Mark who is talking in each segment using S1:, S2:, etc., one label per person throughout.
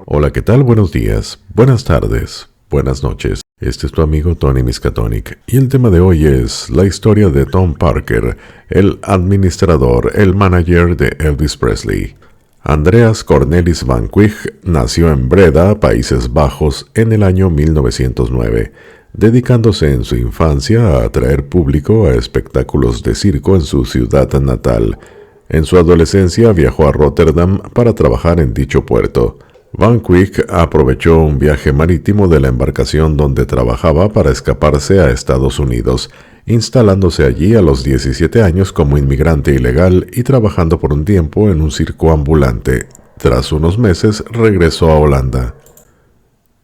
S1: Hola, ¿qué tal? Buenos días, buenas tardes, buenas noches. Este es tu amigo Tony Miskatonic y el tema de hoy es la historia de Tom Parker, el administrador, el manager de Elvis Presley. Andreas Cornelis Van Quig nació en Breda, Países Bajos, en el año 1909, dedicándose en su infancia a atraer público a espectáculos de circo en su ciudad natal. En su adolescencia viajó a Rotterdam para trabajar en dicho puerto. Van Quig aprovechó un viaje marítimo de la embarcación donde trabajaba para escaparse a Estados Unidos, instalándose allí a los 17 años como inmigrante ilegal y trabajando por un tiempo en un circo ambulante. Tras unos meses regresó a Holanda.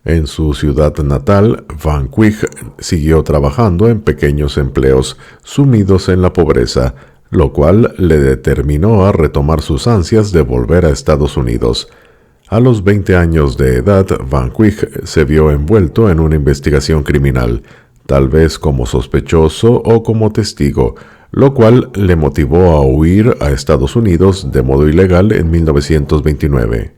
S1: En su ciudad natal, Van Quig siguió trabajando en pequeños empleos, sumidos en la pobreza, lo cual le determinó a retomar sus ansias de volver a Estados Unidos. A los 20 años de edad, Van Quig se vio envuelto en una investigación criminal, tal vez como sospechoso o como testigo, lo cual le motivó a huir a Estados Unidos de modo ilegal en 1929.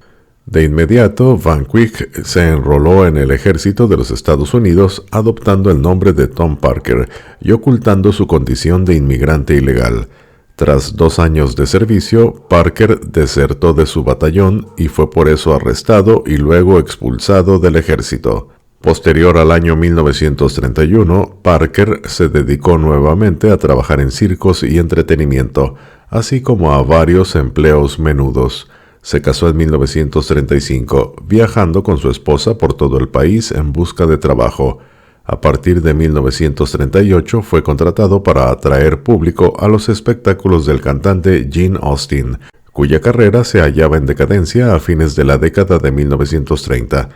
S1: De inmediato, Van Quig se enroló en el ejército de los Estados Unidos, adoptando el nombre de Tom Parker y ocultando su condición de inmigrante ilegal. Tras 2 años de servicio, Parker desertó de su batallón y fue por eso arrestado y luego expulsado del ejército. Posterior al año 1931, Parker se dedicó nuevamente a trabajar en circos y entretenimiento, así como a varios empleos menudos. Se casó en 1935, viajando con su esposa por todo el país en busca de trabajo. A partir de 1938 fue contratado para atraer público a los espectáculos del cantante Gene Austin, cuya carrera se hallaba en decadencia a fines de la década de 1930.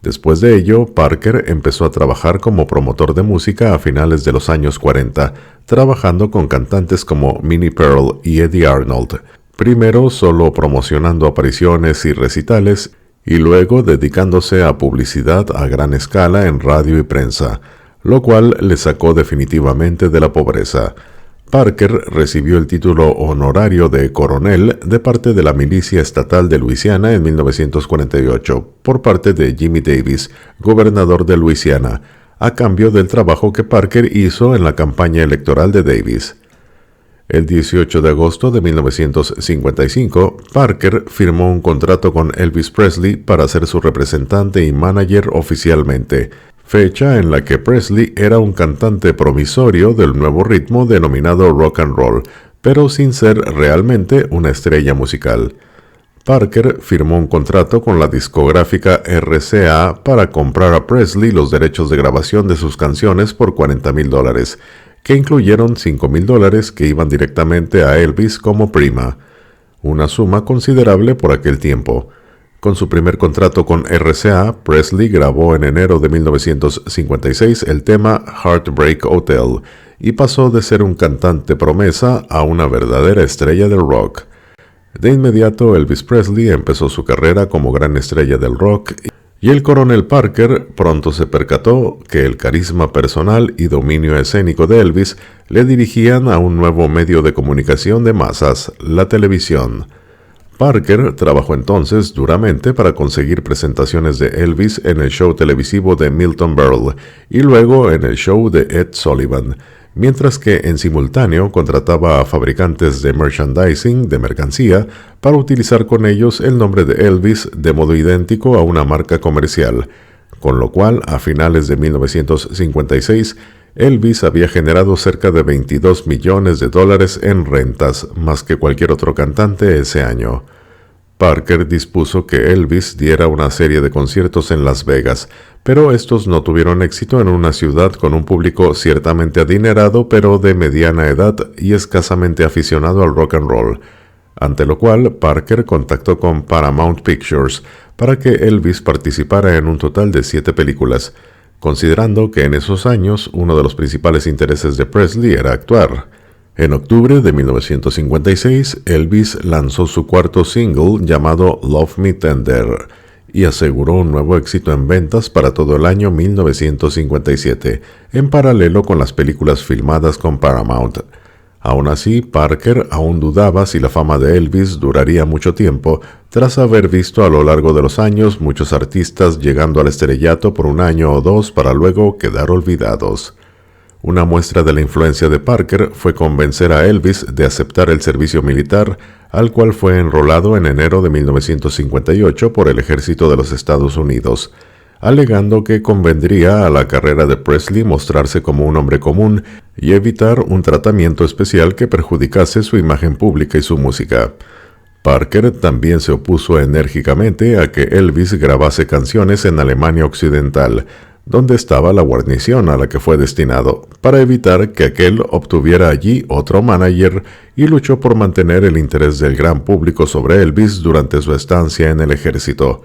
S1: Después de ello, Parker empezó a trabajar como promotor de música a finales de los años 40, trabajando con cantantes como Minnie Pearl y Eddie Arnold, primero solo promocionando apariciones y recitales, y luego dedicándose a publicidad a gran escala en radio y prensa, lo cual le sacó definitivamente de la pobreza. Parker recibió el título honorario de coronel de parte de la milicia estatal de Luisiana en 1948, por parte de Jimmy Davis, gobernador de Luisiana, a cambio del trabajo que Parker hizo en la campaña electoral de Davis. El 18 de agosto de 1955, Parker firmó un contrato con Elvis Presley para ser su representante y manager oficialmente, fecha en la que Presley era un cantante promisorio del nuevo ritmo denominado rock and roll, pero sin ser realmente una estrella musical. Parker firmó un contrato con la discográfica RCA para comprar a Presley los derechos de grabación de sus canciones por $40,000, que incluyeron $5,000 que iban directamente a Elvis como prima, una suma considerable por aquel tiempo. Con su primer contrato con RCA, Presley grabó en enero de 1956 el tema Heartbreak Hotel y pasó de ser un cantante promesa a una verdadera estrella del rock. De inmediato, Elvis Presley empezó su carrera como gran estrella del rock y el coronel Parker pronto se percató que el carisma personal y dominio escénico de Elvis le dirigían a un nuevo medio de comunicación de masas, la televisión. Parker trabajó entonces duramente para conseguir presentaciones de Elvis en el show televisivo de Milton Berle y luego en el show de Ed Sullivan, mientras que en simultáneo contrataba a fabricantes de merchandising de mercancía para utilizar con ellos el nombre de Elvis de modo idéntico a una marca comercial, con lo cual a finales de 1956 Elvis había generado cerca de $22 millones en rentas, más que cualquier otro cantante ese año. Parker dispuso que Elvis diera una serie de conciertos en Las Vegas, pero estos no tuvieron éxito en una ciudad con un público ciertamente adinerado, pero de mediana edad y escasamente aficionado al rock and roll, ante lo cual Parker contactó con Paramount Pictures para que Elvis participara en un total de 7 películas, considerando que en esos años uno de los principales intereses de Presley era actuar. En octubre de 1956, Elvis lanzó su cuarto single llamado Love Me Tender y aseguró un nuevo éxito en ventas para todo el año 1957, en paralelo con las películas filmadas con Paramount. Aún así, Parker aún dudaba si la fama de Elvis duraría mucho tiempo, tras haber visto a lo largo de los años muchos artistas llegando al estrellato por un año o dos para luego quedar olvidados. Una muestra de la influencia de Parker fue convencer a Elvis de aceptar el servicio militar, al cual fue enrolado en enero de 1958 por el ejército de los Estados Unidos, alegando que convendría a la carrera de Presley mostrarse como un hombre común y evitar un tratamiento especial que perjudicase su imagen pública y su música. Parker también se opuso enérgicamente a que Elvis grabase canciones en Alemania Occidental, donde estaba la guarnición a la que fue destinado, para evitar que aquel obtuviera allí otro manager, y luchó por mantener el interés del gran público sobre Elvis durante su estancia en el ejército.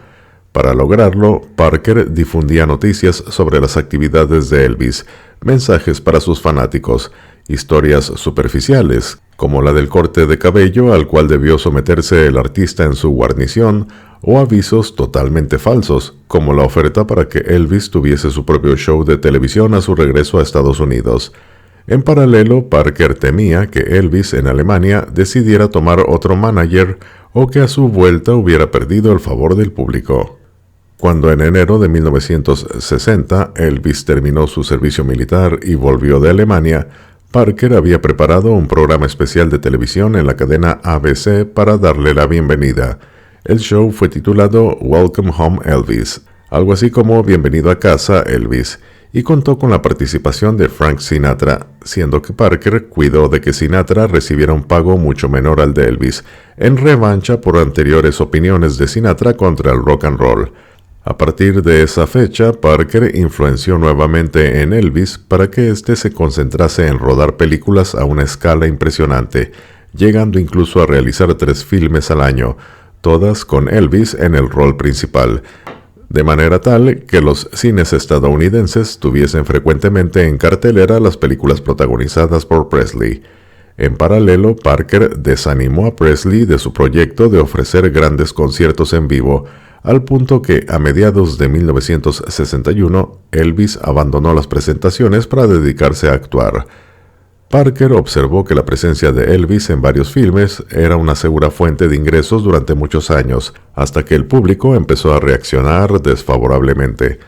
S1: Para lograrlo, Parker difundía noticias sobre las actividades de Elvis, mensajes para sus fanáticos, historias superficiales, como la del corte de cabello al cual debió someterse el artista en su guarnición, o avisos totalmente falsos, como la oferta para que Elvis tuviese su propio show de televisión a su regreso a Estados Unidos. En paralelo, Parker temía que Elvis en Alemania decidiera tomar otro manager o que a su vuelta hubiera perdido el favor del público. Cuando en enero de 1960 Elvis terminó su servicio militar y volvió de Alemania, Parker había preparado un programa especial de televisión en la cadena ABC para darle la bienvenida. El show fue titulado Welcome Home Elvis, algo así como Bienvenido a casa Elvis, y contó con la participación de Frank Sinatra, siendo que Parker cuidó de que Sinatra recibiera un pago mucho menor al de Elvis, en revancha por anteriores opiniones de Sinatra contra el rock and roll. A partir de esa fecha, Parker influenció nuevamente en Elvis para que éste se concentrase en rodar películas a una escala impresionante, llegando incluso a realizar 3 filmes al año, todas con Elvis en el rol principal, de manera tal que los cines estadounidenses tuviesen frecuentemente en cartelera las películas protagonizadas por Presley. En paralelo, Parker desanimó a Presley de su proyecto de ofrecer grandes conciertos en vivo, al punto que a mediados de 1961 Elvis abandonó las presentaciones para dedicarse a actuar. Parker observó que la presencia de Elvis en varios filmes era una segura fuente de ingresos durante muchos años, hasta que el público empezó a reaccionar desfavorablemente.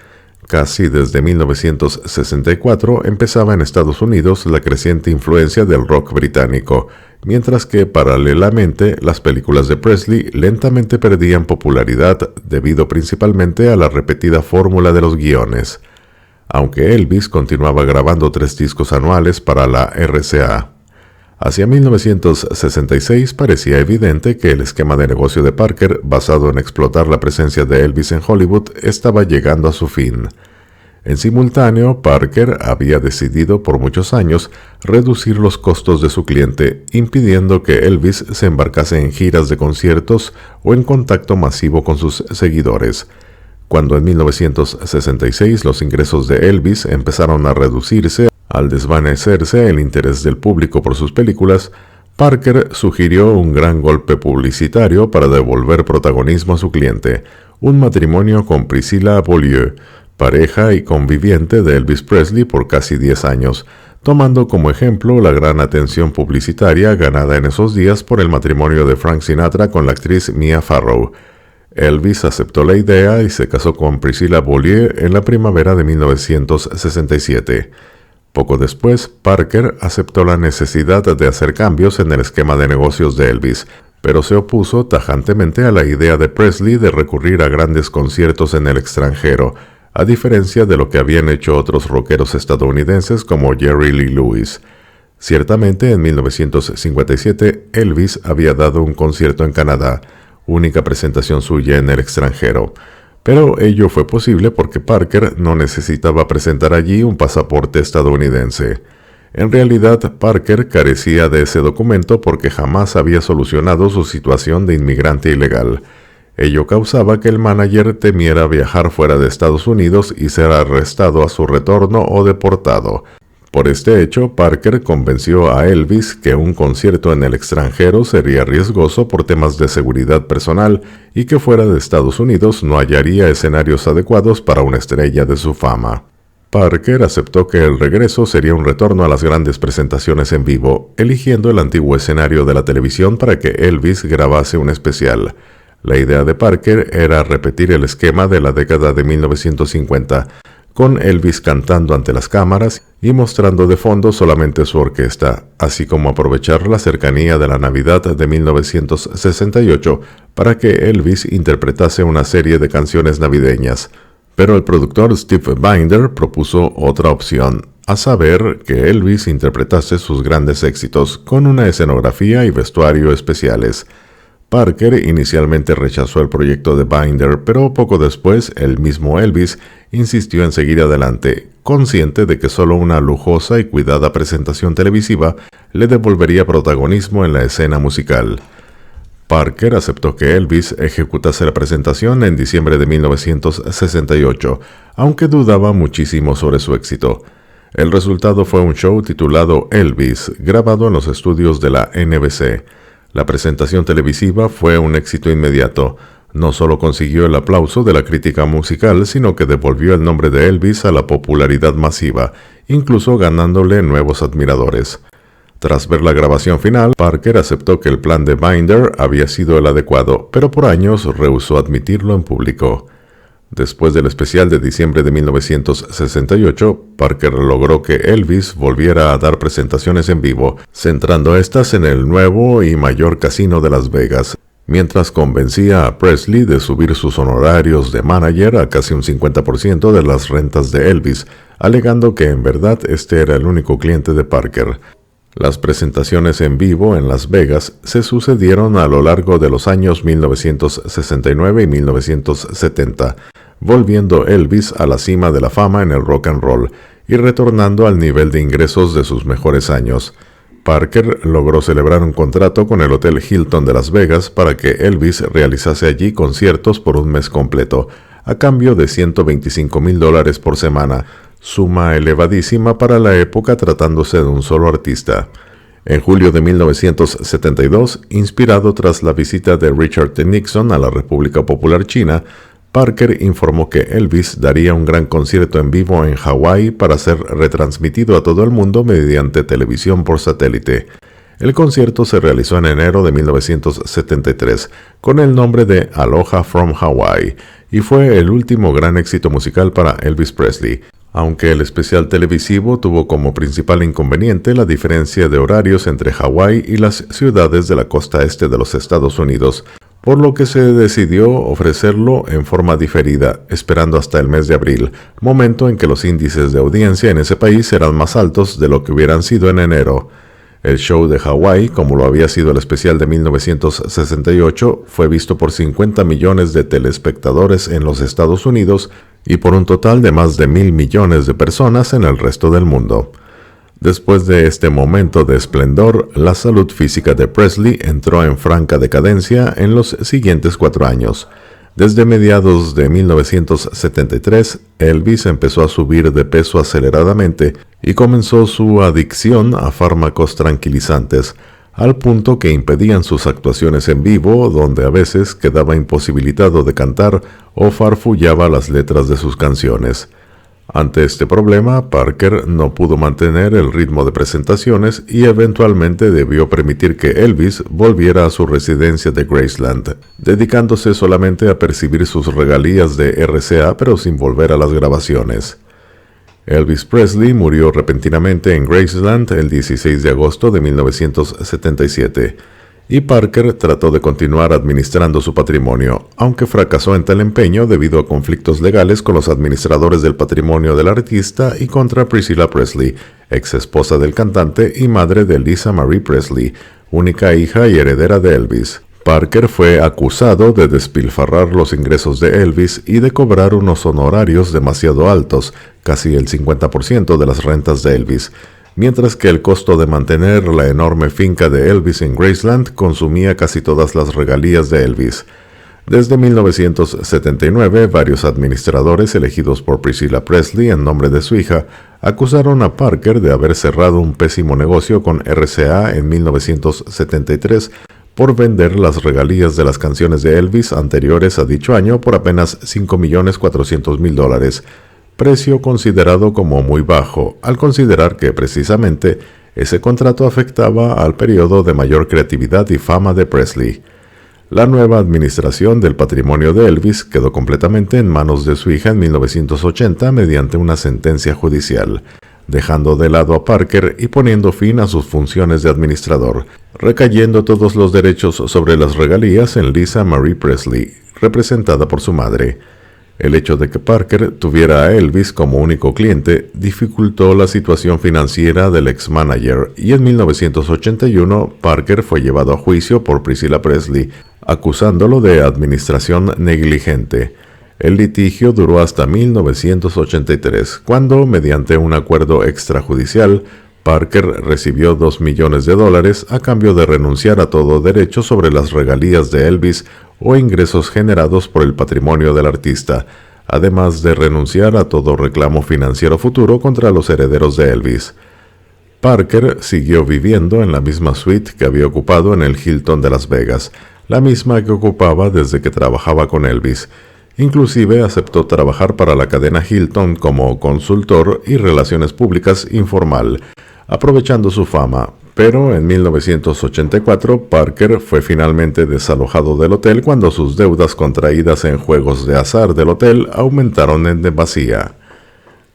S1: Casi desde 1964 empezaba en Estados Unidos la creciente influencia del rock británico, mientras que paralelamente las películas de Presley lentamente perdían popularidad debido principalmente a la repetida fórmula de los guiones. Aunque Elvis continuaba grabando 3 discos anuales para la RCA. Hacia 1966 parecía evidente que el esquema de negocio de Parker, basado en explotar la presencia de Elvis en Hollywood, estaba llegando a su fin. En simultáneo, Parker había decidido por muchos años reducir los costos de su cliente, impidiendo que Elvis se embarcase en giras de conciertos o en contacto masivo con sus seguidores. Cuando en 1966 los ingresos de Elvis empezaron a reducirse al desvanecerse el interés del público por sus películas, Parker sugirió un gran golpe publicitario para devolver protagonismo a su cliente, un matrimonio con Priscilla Beaulieu, pareja y conviviente de Elvis Presley por casi 10 años, tomando como ejemplo la gran atención publicitaria ganada en esos días por el matrimonio de Frank Sinatra con la actriz Mia Farrow. Elvis aceptó la idea y se casó con Priscilla Beaulieu en la primavera de 1967. Poco después, Parker aceptó la necesidad de hacer cambios en el esquema de negocios de Elvis, pero se opuso tajantemente a la idea de Presley de recurrir a grandes conciertos en el extranjero, a diferencia de lo que habían hecho otros rockeros estadounidenses como Jerry Lee Lewis. Ciertamente, en 1957, Elvis había dado un concierto en Canadá, única presentación suya en el extranjero, pero ello fue posible porque Parker no necesitaba presentar allí un pasaporte estadounidense. En realidad, Parker carecía de ese documento porque jamás había solucionado su situación de inmigrante ilegal. Ello causaba que el manager temiera viajar fuera de Estados Unidos y ser arrestado a su retorno o deportado. Por este hecho, Parker convenció a Elvis que un concierto en el extranjero sería riesgoso por temas de seguridad personal y que fuera de Estados Unidos no hallaría escenarios adecuados para una estrella de su fama. Parker aceptó que el regreso sería un retorno a las grandes presentaciones en vivo, eligiendo el antiguo escenario de la televisión para que Elvis grabase un especial. La idea de Parker era repetir el esquema de la década de 1950, con Elvis cantando ante las cámaras y mostrando de fondo solamente su orquesta, así como aprovechar la cercanía de la Navidad de 1968 para que Elvis interpretase una serie de canciones navideñas. Pero el productor Steve Binder propuso otra opción, a saber que Elvis interpretase sus grandes éxitos con una escenografía y vestuario especiales. Parker inicialmente rechazó el proyecto de Binder, pero poco después el mismo Elvis insistió en seguir adelante, consciente de que solo una lujosa y cuidada presentación televisiva le devolvería protagonismo en la escena musical. Parker aceptó que Elvis ejecutase la presentación en diciembre de 1968, aunque dudaba muchísimo sobre su éxito. El resultado fue un show titulado Elvis, grabado en los estudios de la NBC. La presentación televisiva fue un éxito inmediato. No solo consiguió el aplauso de la crítica musical, sino que devolvió el nombre de Elvis a la popularidad masiva, incluso ganándole nuevos admiradores. Tras ver la grabación final, Parker aceptó que el plan de Binder había sido el adecuado, pero por años rehusó admitirlo en público. Después del especial de diciembre de 1968, Parker logró que Elvis volviera a dar presentaciones en vivo, centrando estas en el nuevo y mayor casino de Las Vegas, mientras convencía a Presley de subir sus honorarios de manager a casi un 50% de las rentas de Elvis, alegando que en verdad este era el único cliente de Parker. Las presentaciones en vivo en Las Vegas se sucedieron a lo largo de los años 1969 y 1970, volviendo Elvis a la cima de la fama en el rock and roll y retornando al nivel de ingresos de sus mejores años. Parker logró celebrar un contrato con el Hotel Hilton de Las Vegas para que Elvis realizase allí conciertos por un mes completo, a cambio de $125,000 por semana, suma elevadísima para la época tratándose de un solo artista. En julio de 1972, inspirado tras la visita de Richard T. Nixon a la República Popular China, Parker informó que Elvis daría un gran concierto en vivo en Hawái para ser retransmitido a todo el mundo mediante televisión por satélite. El concierto se realizó en enero de 1973 con el nombre de Aloha from Hawaii y fue el último gran éxito musical para Elvis Presley, aunque el especial televisivo tuvo como principal inconveniente la diferencia de horarios entre Hawái y las ciudades de la costa este de los Estados Unidos, por lo que se decidió ofrecerlo en forma diferida, esperando hasta el mes de abril, momento en que los índices de audiencia en ese país eran más altos de lo que hubieran sido en enero. El show de Hawái, como lo había sido el especial de 1968, fue visto por 50 millones de telespectadores en los Estados Unidos y por un total de más de 1,000 millones de personas en el resto del mundo. Después de este momento de esplendor, la salud física de Presley entró en franca decadencia en los siguientes 4 años. Desde mediados de 1973, Elvis empezó a subir de peso aceleradamente y comenzó su adicción a fármacos tranquilizantes, al punto que impedían sus actuaciones en vivo, donde a veces quedaba imposibilitado de cantar o farfullaba las letras de sus canciones. Ante este problema, Parker no pudo mantener el ritmo de presentaciones y eventualmente debió permitir que Elvis volviera a su residencia de Graceland, dedicándose solamente a percibir sus regalías de RCA pero sin volver a las grabaciones. Elvis Presley murió repentinamente en Graceland el 16 de agosto de 1977. Y Parker trató de continuar administrando su patrimonio, aunque fracasó en tal empeño debido a conflictos legales con los administradores del patrimonio del artista y contra Priscilla Presley, ex esposa del cantante y madre de Lisa Marie Presley, única hija y heredera de Elvis. Parker fue acusado de despilfarrar los ingresos de Elvis y de cobrar unos honorarios demasiado altos, casi el 50% de las rentas de Elvis, mientras que el costo de mantener la enorme finca de Elvis en Graceland consumía casi todas las regalías de Elvis. Desde 1979, varios administradores elegidos por Priscilla Presley en nombre de su hija acusaron a Parker de haber cerrado un pésimo negocio con RCA en 1973 por vender las regalías de las canciones de Elvis anteriores a dicho año por apenas $5,400,000, precio considerado como muy bajo, al considerar que precisamente ese contrato afectaba al periodo de mayor creatividad y fama de Presley. La nueva administración del patrimonio de Elvis quedó completamente en manos de su hija en 1980 mediante una sentencia judicial, dejando de lado a Parker y poniendo fin a sus funciones de administrador, recayendo todos los derechos sobre las regalías en Lisa Marie Presley, representada por su madre. El hecho de que Parker tuviera a Elvis como único cliente dificultó la situación financiera del ex-manager y en 1981 Parker fue llevado a juicio por Priscilla Presley, acusándolo de administración negligente. El litigio duró hasta 1983, cuando, mediante un acuerdo extrajudicial, Parker recibió $2 millones a cambio de renunciar a todo derecho sobre las regalías de Elvis o ingresos generados por el patrimonio del artista, además de renunciar a todo reclamo financiero futuro contra los herederos de Elvis. Parker siguió viviendo en la misma suite que había ocupado en el Hilton de Las Vegas, la misma que ocupaba desde que trabajaba con Elvis. Inclusive aceptó trabajar para la cadena Hilton como consultor y relaciones públicas informal, aprovechando su fama, pero en 1984 Parker fue finalmente desalojado del hotel cuando sus deudas contraídas en juegos de azar del hotel aumentaron en demasía.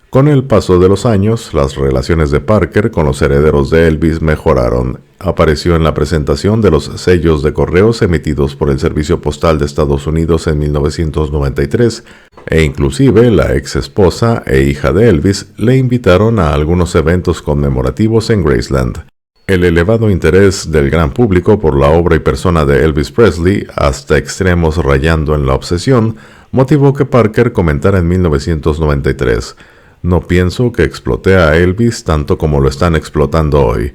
S1: Con el paso de los años, las relaciones de Parker con los herederos de Elvis mejoraron. Apareció en la presentación de los sellos de correos emitidos por el Servicio Postal de Estados Unidos en 1993, e inclusive la ex esposa e hija de Elvis le invitaron a algunos eventos conmemorativos en Graceland. El elevado interés del gran público por la obra y persona de Elvis Presley, hasta extremos rayando en la obsesión, motivó que Parker comentara en 1993: «No pienso que exploté a Elvis tanto como lo están explotando hoy».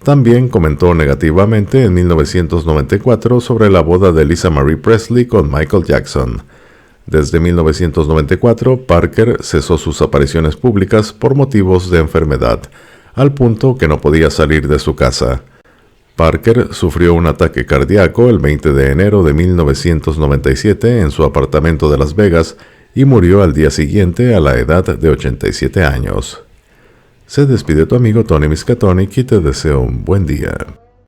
S1: También comentó negativamente en 1994 sobre la boda de Lisa Marie Presley con Michael Jackson. Desde 1994, Parker cesó sus apariciones públicas por motivos de enfermedad, al punto que no podía salir de su casa. Parker sufrió un ataque cardíaco el 20 de enero de 1997 en su apartamento de Las Vegas y murió al día siguiente a la edad de 87 años. Se despide tu amigo Tony Miskatonic y te deseo un buen día.